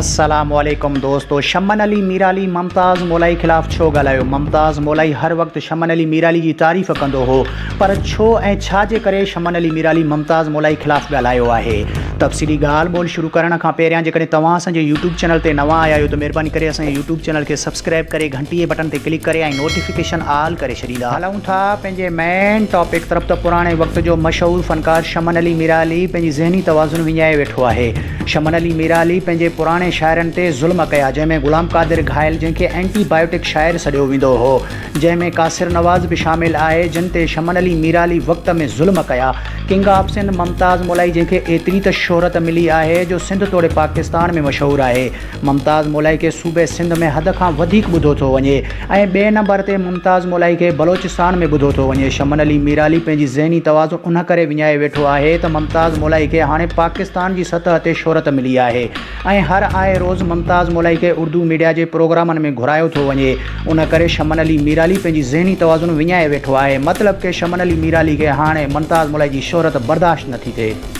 अस्सलामुअलैकुम दोस्तों, शमन अली मीराली मुमताज़ मौलाई ख़िलाफ़ छो ॻाल्हायो। मुमताज़ मौलाई हर वक़्तु शमन अली मीराली जी तारीफ़ कंदो हो, पर छो ऐं छा जे करे शमन अली मीराली मुमताज़ मौलाई ख़िलाफ़ ॻाल्हायो आहे। तफ़सीली ॻाल्हि ॿोल शुरू करण खां पहिरियां जेकॾहिं तव्हां असांजे यूट्यूब चैनल ते नवां आया आहियो त महिरबानी करे असांजे यूट्यूब चैनल खे सब्सक्राइब करे घंटी जे बटन ते क्लिक करे ऐं नोटिफिकेशन ऑल करे छॾींदा। हलूं था पंहिंजे मेन टॉपिक तरफ़। त पुराणे वक़्त जो मशहूरु फ़नकार शमन अली मीराली पंहिंजी ज़हनी तवाज़ुन विञाए वेठो आहे। शमन अली मीराली पंहिंजे पुराणे शाइरनि ते ज़ुल्म कया, जंहिंमें ग़ुलाम क़ादिर घायल, जंहिंखे एंटीबायोटिक शाइर सॾियो वेंदो हो, जंहिंमें कासिर नवाज़ बि शामिल आहे, जिन ते शमन अली मीराली वक़्त में ज़ुल्म कया। किंग ऑफ सिंध मुमताज़ मौलाई, जंहिंखे एतिरी त शोहरत मिली आहे जो सिंध तोड़े पाकिस्तान में मशहूरु आहे। मुमताज़ मौलाई खे सूबे सिंध में हद खां वधीक ॿुधो थो वञे ऐं ॿिए नंबर ते मुमताज़ मौलाई खे बलोचिस्तान में ॿुधो थो वञे। शमन अली मीराली पंहिंजी ज़हनी तवाज़ुन उन करे विञाए वेठो आहे त मुमताज़ मौलाई खे हाणे पाकिस्तान जी सतह ते शोहरत मिली आहे ऐं हर आए रोज़ मुमताज़ मौलाई खे उर्दू मीडिया जे प्रोग्रामनि में घुरायो थो वञे। उन करे शमन अली मीराली पंहिंजी ज़हनी तवाज़ुन विञाए वेठो आहे। मतिलबु कि शमन अली मीराली खे हाणे मुमताज़ मौलाई जी शोहरत बर्दाश्त नथी थिए।